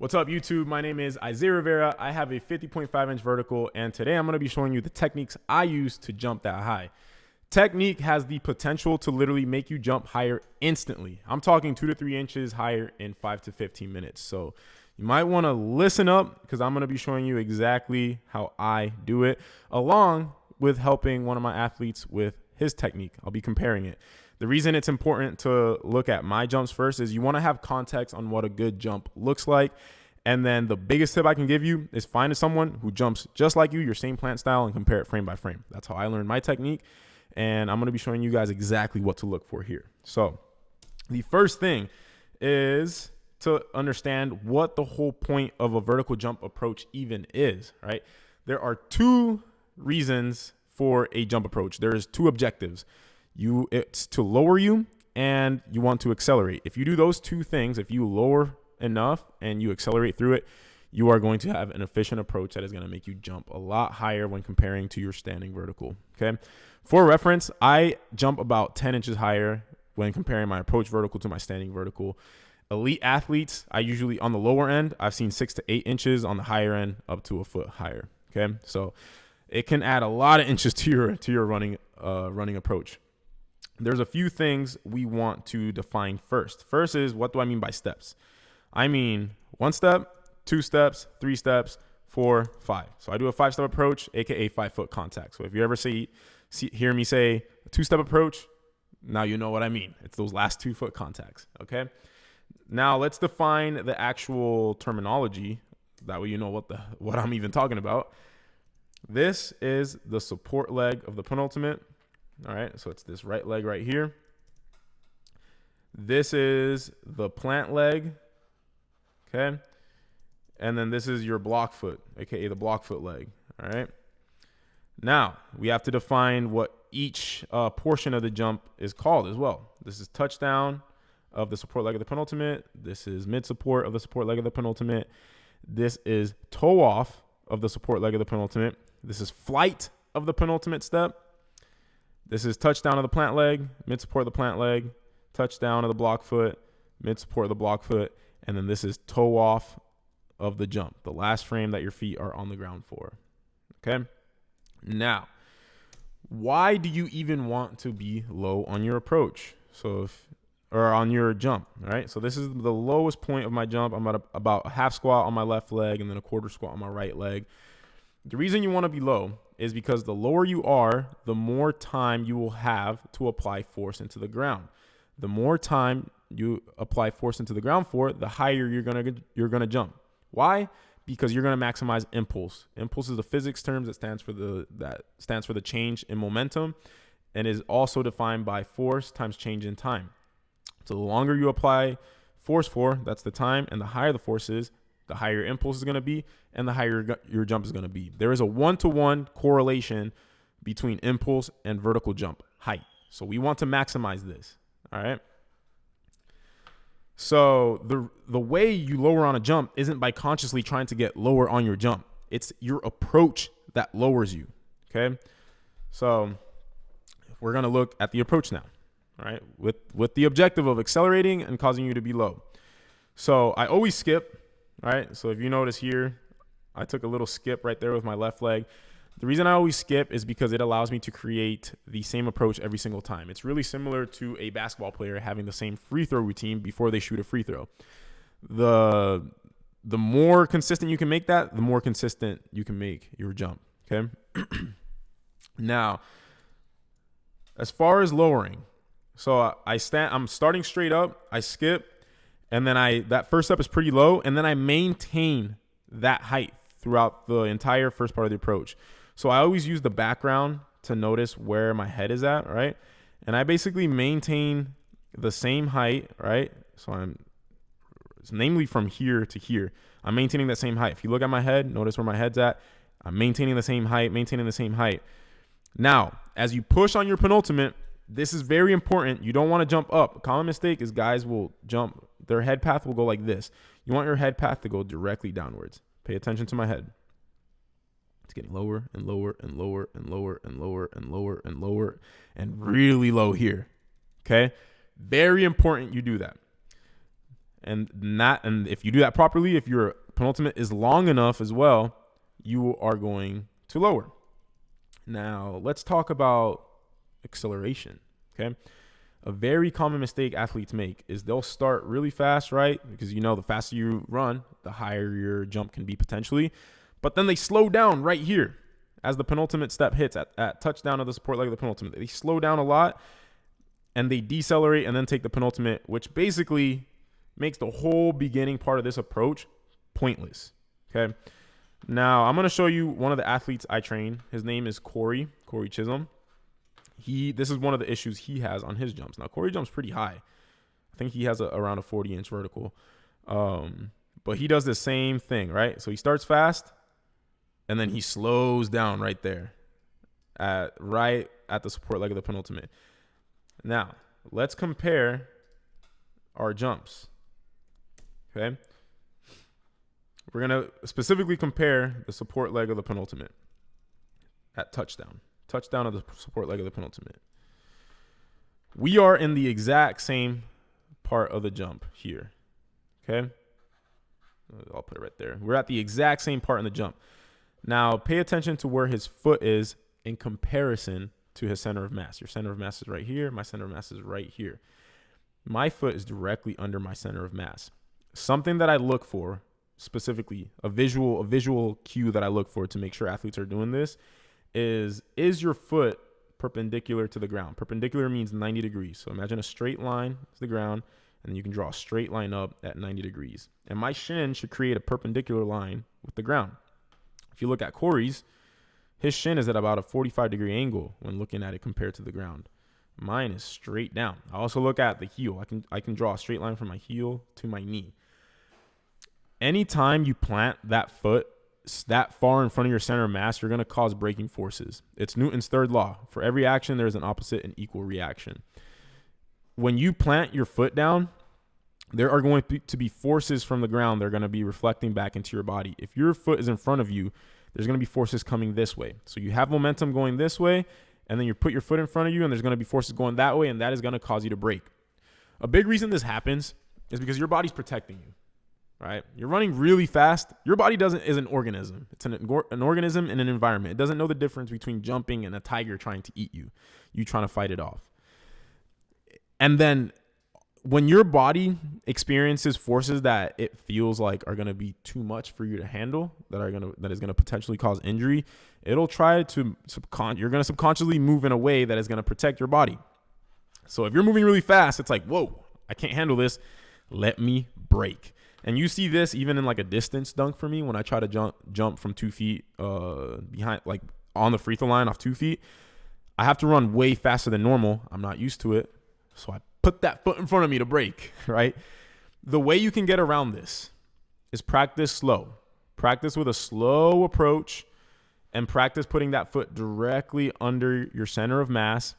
What's up, YouTube? My name is Isaiah Rivera. I have a 50.5-inch vertical, and today I'm going to be showing you the techniques I use to jump that high. Technique has the potential to literally make you jump higher instantly. I'm talking 2 to 3 inches higher in 5 to 15 minutes. So you might want to listen up because I'm going to be showing you exactly how I do it, along with helping one of my athletes with his technique. I'll be comparing it. The reason it's important to look at my jumps first is you want to have context on what a good jump looks like. And then the biggest tip I can give you is find someone who jumps just like you, your same plant style, and compare it frame by frame. That's how I learned my technique. And I'm going to be showing you guys exactly what to look for here. So the first thing is to understand what the whole point of a vertical jump approach even is, right? There are 2 reasons for a jump approach. There's 2 objectives. It's to lower you and you want to accelerate. If you do those 2 things, if you lower enough and you accelerate through it, you are going to have an efficient approach that is going to make you jump a lot higher when comparing to your standing vertical. Okay. For reference, I jump about 10 inches higher when comparing my approach vertical to my standing vertical. Elite athletes, I usually on the lower end, I've seen 6 to 8 inches, on the higher end up to a foot higher. Okay. So it can add a lot of inches to your running approach. There's a few things we want to define first. First is, what do I mean by steps? I mean 1 step, 2 steps, 3 steps, 4, 5. So I do a 5-step approach, aka 5-foot contact. So if you ever hear me say a 2-step approach, now you know what I mean. It's those last 2-foot contacts. Okay. Now let's define the actual terminology. That way you know what I'm even talking about. This is the support leg of the penultimate. All right, so it's this right leg right here. This is the plant leg, okay? And then this is your block foot, aka the block foot leg, all right? Now, we have to define what each portion of the jump is called as well. This is touchdown of the support leg of the penultimate. This is mid-support of the support leg of the penultimate. This is toe off of the support leg of the penultimate. This is flight of the penultimate step. This is touchdown of the plant leg, mid-support of the plant leg, touchdown of the block foot, mid-support of the block foot, and then this is toe off of the jump, the last frame that your feet are on the ground for. Okay? Now, why do you even want to be low on your approach? Or on your jump, all right? So this is the lowest point of my jump. I'm at about a half squat on my left leg and then a quarter squat on my right leg. The reason you want to be low is because the lower you are, the more time you will have to apply force into the ground. The more time you apply force into the ground for, the higher you're gonna jump. Why? Because you're gonna maximize impulse. Impulse is a physics term that stands for the change in momentum, and is also defined by force times change in time. So the longer you apply force for, that's the time, and the higher the force is, the higher your impulse is going to be, and the higher your jump is going to be. There is a 1-to-1 correlation between impulse and vertical jump height. So we want to maximize this, all right? So the way you lower on a jump isn't by consciously trying to get lower on your jump. It's your approach that lowers you, okay? So we're going to look at the approach now, all right, with the objective of accelerating and causing you to be low. So I always skip. All right, so if you notice here, I took a little skip right there with my left leg. The reason I always skip is because it allows me to create the same approach every single time. It's really similar to a basketball player having the same free throw routine before they shoot a free throw. The more consistent you can make that, the more consistent you can make your jump, okay? Now, as far as lowering, so I'm starting straight up, I skip, and then that first step is pretty low, and then I maintain that height throughout the entire first part of the approach. So I always use the background to notice where my head is at, right? And I basically maintain the same height, right? So it's namely from here to here. I'm maintaining that same height. If you look at my head, notice where my head's at. I'm maintaining the same height, Now, as you push on your penultimate, this is very important. You don't want to jump up. A common mistake is guys will jump. Their head path will go like this. You want your head path to go directly downwards. Pay attention to my head. It's getting lower and lower and lower and lower and lower and lower and lower and really low here. Okay? Very important you do that. And if you do that properly, if your penultimate is long enough as well, you are going to lower. Now, let's talk about acceleration, okay? A very common mistake athletes make is they'll start really fast, right? Because the faster you run, the higher your jump can be potentially. But then they slow down right here as the penultimate step hits at touchdown of the support leg of the penultimate. They slow down a lot and they decelerate and then take the penultimate, which basically makes the whole beginning part of this approach pointless, okay? Now, I'm going to show you one of the athletes I train. His name is Corey Chisholm. This is one of the issues he has on his jumps. Now, Corey jumps pretty high. I think he has around a 40-inch vertical. But he does the same thing, right? So he starts fast, and then he slows down right there, right at the support leg of the penultimate. Now, let's compare our jumps, okay? We're going to specifically compare the support leg of the penultimate at touchdown of the support leg of the penultimate. We are in the exact same part of the jump here, okay? I'll put it right there. We're at the exact same part in the jump. Now, pay attention to where his foot is in comparison to his center of mass. Your center of mass is right here. My center of mass is right here. My foot is directly under my center of mass. Something that I look for, specifically a visual cue that I look for to make sure athletes are doing this is your foot perpendicular to the ground? Perpendicular means 90 degrees. So imagine a straight line is the ground, and then you can draw a straight line up at 90 degrees. And my shin should create a perpendicular line with the ground. If you look at Corey's, his shin is at about a 45-degree angle when looking at it compared to the ground. Mine is straight down. I also look at the heel. I can draw a straight line from my heel to my knee. Anytime you plant that foot that far in front of your center of mass, you're going to cause braking forces. It's Newton's third law. For every action, there's an opposite and equal reaction. When you plant your foot down, there are going to be forces from the ground that are going to be reflecting back into your body. If your foot is in front of you, there's going to be forces coming this way. So you have momentum going this way, and then you put your foot in front of you, and there's going to be forces going that way, and that is going to cause you to brake. A big reason this happens is because your body's protecting you. Right? You're running really fast. Your body is an organism. It's an organism in an environment. It doesn't know the difference between jumping and a tiger trying to eat you. You trying to fight it off. And then when your body experiences forces that it feels like are going to be too much for you to handle, that is going to potentially cause injury, it'll try to you're going to subconsciously move in a way that is going to protect your body. So if you're moving really fast, it's like, whoa, I can't handle this. Let me brake. And you see this even in like a distance dunk for me when I try to jump from 2 feet behind, like on the free throw line off 2 feet. I have to run way faster than normal. I'm not used to it. So I put that foot in front of me to brake, right? The way you can get around this is practice slow. Practice with a slow approach and practice putting that foot directly under your center of mass.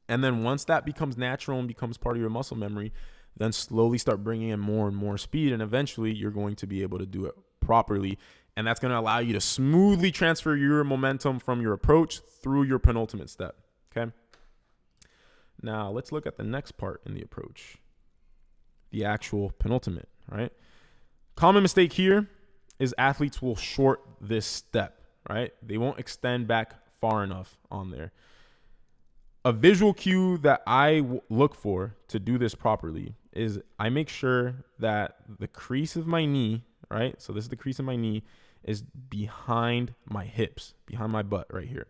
And then once that becomes natural and becomes part of your muscle memory, then slowly start bringing in more and more speed, and eventually you're going to be able to do it properly, and that's going to allow you to smoothly transfer your momentum from your approach through your penultimate step, okay? Now, let's look at the next part in the approach, the actual penultimate, right? Common mistake here is athletes will short this step, right? They won't extend back far enough on there. A visual cue that I look for to do this properly is I make sure that the crease of my knee, right? So this is the crease of my knee, is behind my hips, behind my butt right here.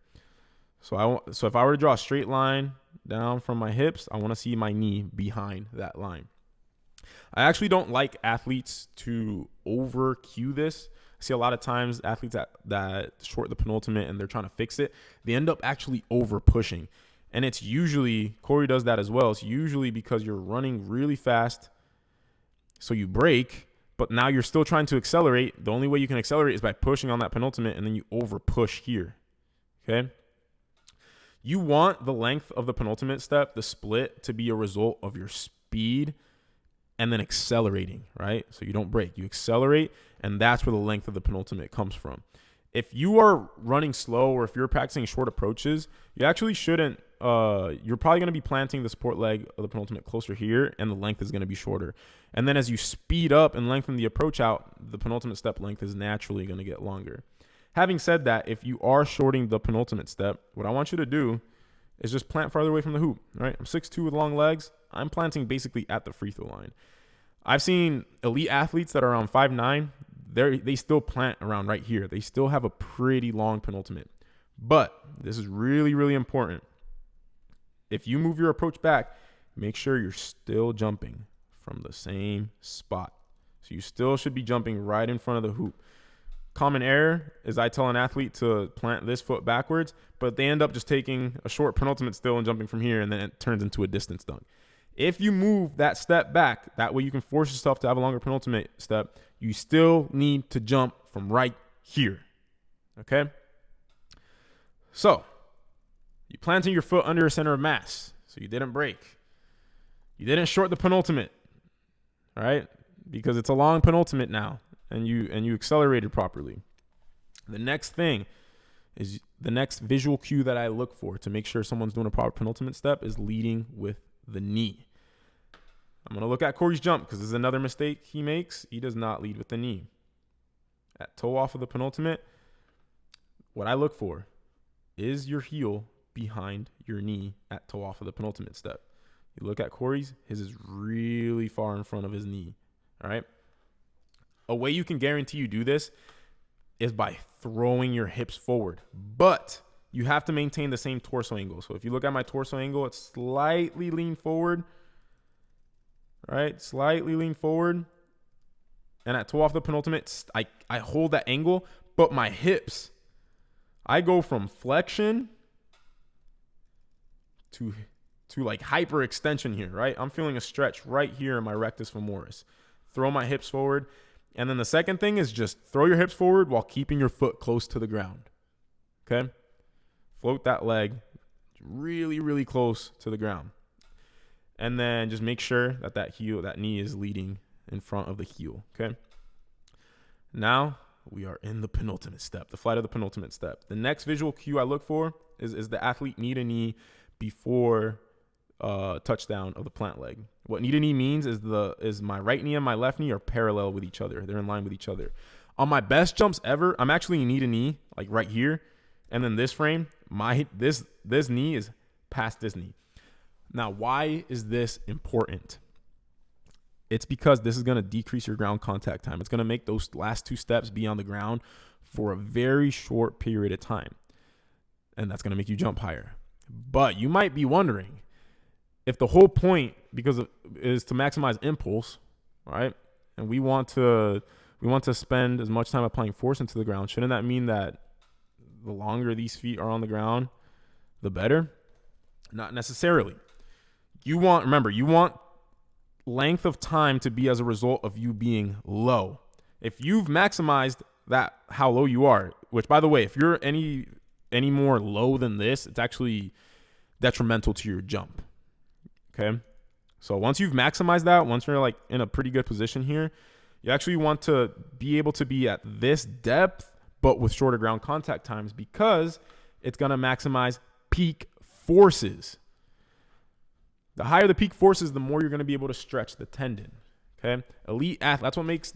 So if I were to draw a straight line down from my hips, I want to see my knee behind that line. I actually don't like athletes to over cue this. I see a lot of times athletes that short the penultimate and they're trying to fix it. They end up actually over pushing. And it's usually, Corey does that as well. It's usually because you're running really fast, so you brake, but now you're still trying to accelerate. The only way you can accelerate is by pushing on that penultimate, and then you over push here, okay? You want the length of the penultimate step, the split, to be a result of your speed and then accelerating, right? So you don't brake, you accelerate, and that's where the length of the penultimate comes from. If you are running slow or if you're practicing short approaches, you actually shouldn't you're probably going to be planting the support leg of the penultimate closer here, and the length is going to be shorter. And then as you speed up and lengthen the approach out, the penultimate step length is naturally going to get longer. Having said that, if you are shorting the penultimate step, what I want you to do is just plant farther away from the hoop, right? I'm 6'2" with long legs. I'm planting basically at the free throw line. I've seen elite athletes that are around 5'9", they still plant around right here. They still have a pretty long penultimate. But this is really, really important. If you move your approach back, make sure you're still jumping from the same spot. So you still should be jumping right in front of the hoop. Common error is I tell an athlete to plant this foot backwards, but they end up just taking a short penultimate still and jumping from here, and then it turns into a distance dunk. If you move that step back, that way you can force yourself to have a longer penultimate step, you still need to jump from right here. Okay? So, you planting your foot under a center of mass, so you didn't break. You didn't short the penultimate, all right? Because it's a long penultimate now, and you accelerated properly. The next thing is the next visual cue that I look for to make sure someone's doing a proper penultimate step is leading with the knee. I'm going to look at Corey's jump because this is another mistake he makes. He does not lead with the knee. At toe off of the penultimate, what I look for is your heel behind your knee at toe off of the penultimate step. You look at Corey's, his is really far in front of his knee. All right. A way you can guarantee you do this is by throwing your hips forward, but you have to maintain the same torso angle. So if you look at my torso angle, it's slightly lean forward, right? Slightly lean forward. And at toe off the penultimate, I hold that angle, but my hips, I go from flexion to like hyper extension here, right? I'm feeling a stretch right here in my rectus femoris. Throw my hips forward. And then the second thing is just throw your hips forward while keeping your foot close to the ground. Okay? Float that leg really, really close to the ground. And then just make sure that that knee is leading in front of the heel. Okay? Now we are in the penultimate step, the flight of the penultimate step. The next visual cue I look for is the athlete knee to knee before touchdown of the plant leg. What knee to knee means is my right knee and my left knee are parallel with each other. They're in line with each other. On my best jumps ever, I'm actually knee to knee, like right here. And then this frame, this knee is past this knee. Now, why is this important? It's because this is going to decrease your ground contact time. It's going to make those last two steps be on the ground for a very short period of time. And that's going to make you jump higher. But you might be wondering, if the whole point is to maximize impulse, right? And we want to spend as much time applying force into the ground, shouldn't that mean that the longer these feet are on the ground, the better? Not necessarily. You want length of time to be as a result of you being low. If you've maximized that, how low you are, which by the way, if you're any more low than this, it's actually detrimental to your jump. Okay. So once you've maximized that, once you're like in a pretty good position here, you actually want to be able to be at this depth, but with shorter ground contact times, because it's going to maximize peak forces. The higher the peak forces, the more you're going to be able to stretch the tendon. Okay. That's what makes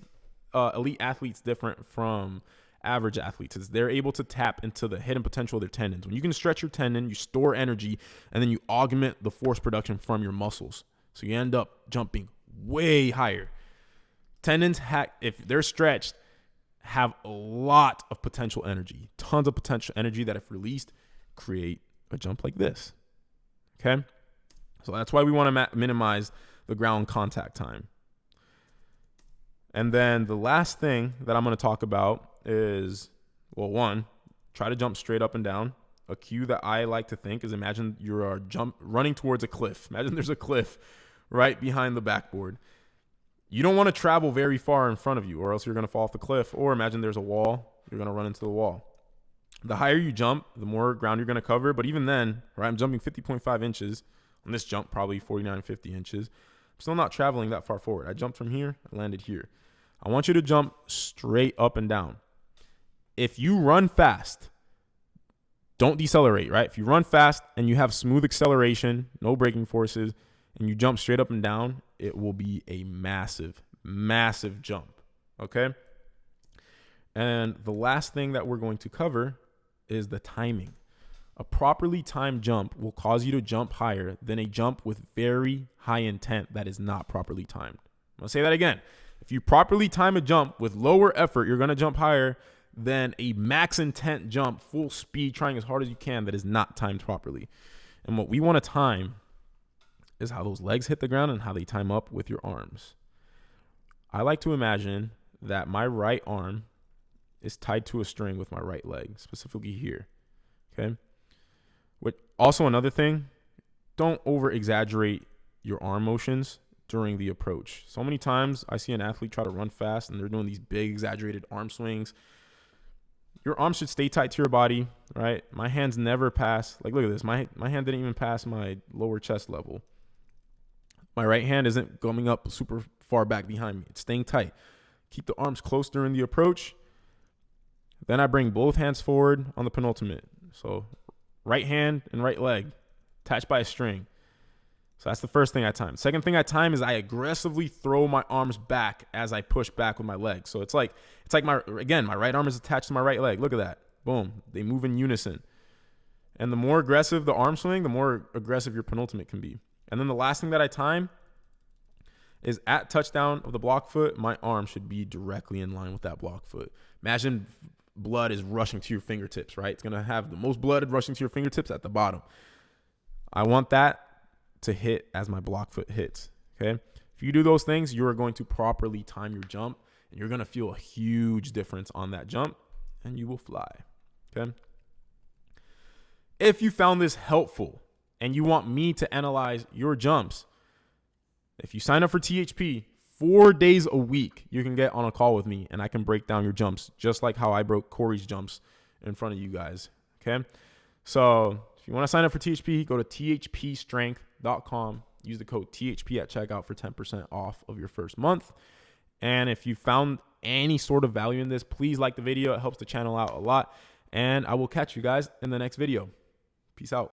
elite athletes different from average athletes, is they're able to tap into the hidden potential of their tendons. When you can stretch your tendon, you store energy, and then you augment the force production from your muscles. So you end up jumping way higher. Tendons, if they're stretched, have a lot of potential energy, tons of potential energy that if released, create a jump like this. Okay? So that's why we want to minimize the ground contact time. And then the last thing that I'm going to talk about is, well, one, try to jump straight up and down. A cue that I like to think is, imagine you're running towards a cliff. Imagine there's a cliff right behind the backboard. You don't want to travel very far in front of you, or else you're going to fall off the cliff. Or imagine there's a wall. You're going to run into the wall. The higher you jump, the more ground you're going to cover. But even then, right, I'm jumping 50.5 inches. On this jump, probably 49, 50 inches. I'm still not traveling that far forward. I jumped from here, I landed here. I want you to jump straight up and down. If you run fast, don't decelerate, right? If you run fast and you have smooth acceleration, no braking forces, and you jump straight up and down, it will be a massive, massive jump, okay? And the last thing that we're going to cover is the timing. A properly timed jump will cause you to jump higher than a jump with very high intent that is not properly timed. I'm going to say that again. If you properly time a jump with lower effort, you're going to jump higher than a max intent jump, full speed, trying as hard as you can, that is not timed properly. And what we want to time is how those legs hit the ground and how they time up with your arms. I like to imagine that my right arm is tied to a string with my right leg, specifically here, okay? Also, another thing, don't over exaggerate your arm motions during the approach. So many times I see an athlete try to run fast and they're doing these big exaggerated arm swings. Your arms should stay tight to your body, right? My hands never pass. Like, look at this. My hand didn't even pass my lower chest level. My right hand isn't coming up super far back behind me. It's staying tight. Keep the arms close during the approach. Then I bring both hands forward on the penultimate. So right hand and right leg attached by a string. So that's the first thing I time. Second thing I time is I aggressively throw my arms back as I push back with my legs. So it's like my right arm is attached to my right leg. Look at that. Boom. They move in unison. And the more aggressive the arm swing, the more aggressive your penultimate can be. And then the last thing that I time is at touchdown of the block foot, my arm should be directly in line with that block foot. Imagine blood is rushing to your fingertips, right? It's going to have the most blood rushing to your fingertips at the bottom. I want that to hit as my block foot hits, okay? If you do those things, you are going to properly time your jump, and you're going to feel a huge difference on that jump, and you will fly, okay? If you found this helpful and you want me to analyze your jumps, if you sign up for THP, 4 days a week, you can get on a call with me, and I can break down your jumps, just like how I broke Corey's jumps in front of you guys, okay? So if you want to sign up for THP, go to THPstrength.com. Use the code THP at checkout for 10% off of your first month. And if you found any sort of value in this, please like the video. It helps the channel out a lot. And I will catch you guys in the next video. Peace out.